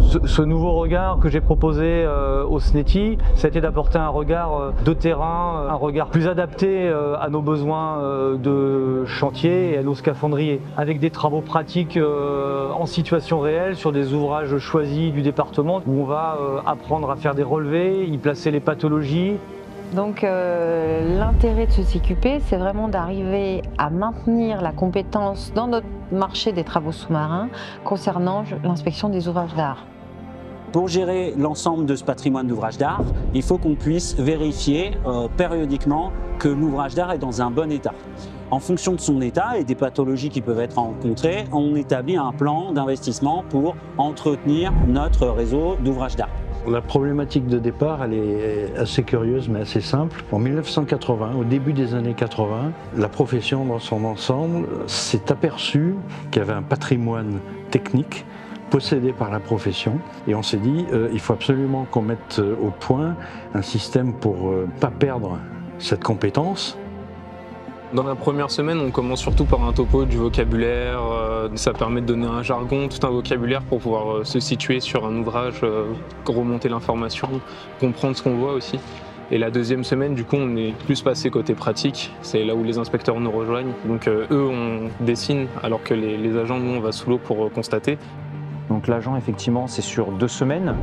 Ce nouveau regard que j'ai proposé au SNETI, ça a été d'apporter un regard de terrain, un regard plus adapté à nos besoins de chantier et à nos scaphandriers, avec des travaux pratiques en situation réelle sur des ouvrages choisis du département où on va apprendre à faire des relevés, y placer les pathologies. Donc l'intérêt de ce CQP, c'est vraiment d'arriver à maintenir la compétence dans notre marché des travaux sous-marins concernant l'inspection des ouvrages d'art. Pour gérer l'ensemble de ce patrimoine d'ouvrages d'art, il faut qu'on puisse vérifier périodiquement que l'ouvrage d'art est dans un bon état. En fonction de son état et des pathologies qui peuvent être rencontrées, on établit un plan d'investissement pour entretenir notre réseau d'ouvrages d'art. La problématique de départ, elle est assez curieuse mais assez simple. En 1980, au début des années 80, la profession dans son ensemble s'est aperçue qu'il y avait un patrimoine technique possédé par la profession et on s'est dit il faut absolument qu'on mette au point un système pour ne pas perdre cette compétence. Dans la première semaine, on commence surtout par un topo du vocabulaire. Ça permet de donner un jargon, tout un vocabulaire pour pouvoir se situer sur un ouvrage, remonter l'information, comprendre ce qu'on voit aussi. Et la deuxième semaine, du coup, on est plus passé côté pratique. C'est là où les inspecteurs nous rejoignent. Donc eux, on dessine, alors que les agents, nous, on va sous l'eau pour constater. Donc l'agent, effectivement, c'est sur 2 semaines.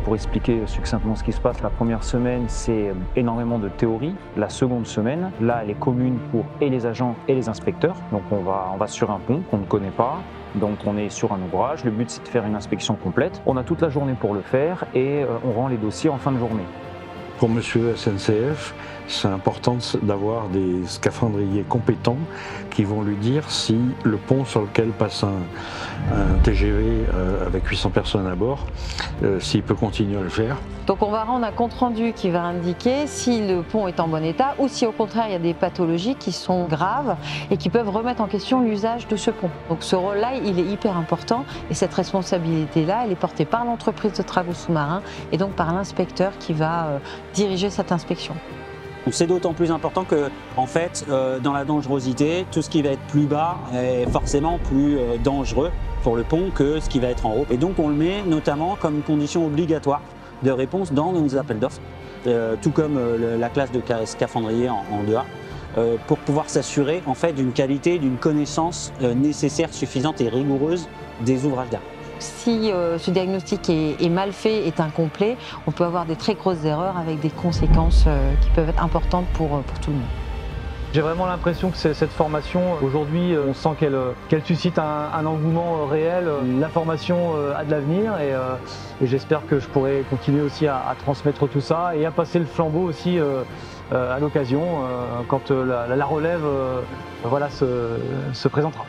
Pour expliquer succinctement ce qui se passe, la première semaine, c'est énormément de théorie. La seconde semaine, là, elle est commune pour et les agents et les inspecteurs. Donc on va sur un pont qu'on ne connaît pas. Donc on est sur un ouvrage. Le but, c'est de faire une inspection complète. On a toute la journée pour le faire et on rend les dossiers en fin de journée. Pour Monsieur SNCF, c'est important d'avoir des scaphandriers compétents qui vont lui dire si le pont sur lequel passe un TGV avec 800 personnes à bord, s'il peut continuer à le faire. Donc on va rendre un compte-rendu qui va indiquer si le pont est en bon état ou si au contraire il y a des pathologies qui sont graves et qui peuvent remettre en question l'usage de ce pont. Donc ce rôle-là, il est hyper important et cette responsabilité-là, elle est portée par l'entreprise de travaux sous-marins et donc par l'inspecteur qui va diriger cette inspection. C'est d'autant plus important que, en fait, dans la dangerosité, tout ce qui va être plus bas est forcément plus dangereux pour le pont que ce qui va être en haut. Et donc on le met notamment comme condition obligatoire de réponse dans nos appels d'offres, tout comme la classe de scaphandrier en 2A, pour pouvoir s'assurer en fait d'une qualité, d'une connaissance nécessaire, suffisante et rigoureuse des ouvrages d'art. Si ce diagnostic est mal fait, est incomplet, on peut avoir des très grosses erreurs avec des conséquences qui peuvent être importantes pour tout le monde. J'ai vraiment l'impression que cette formation, aujourd'hui, on sent qu'elle suscite un engouement réel. La formation a de l'avenir et j'espère que je pourrai continuer aussi à transmettre tout ça et à passer le flambeau aussi à l'occasion quand la relève voilà, se présentera.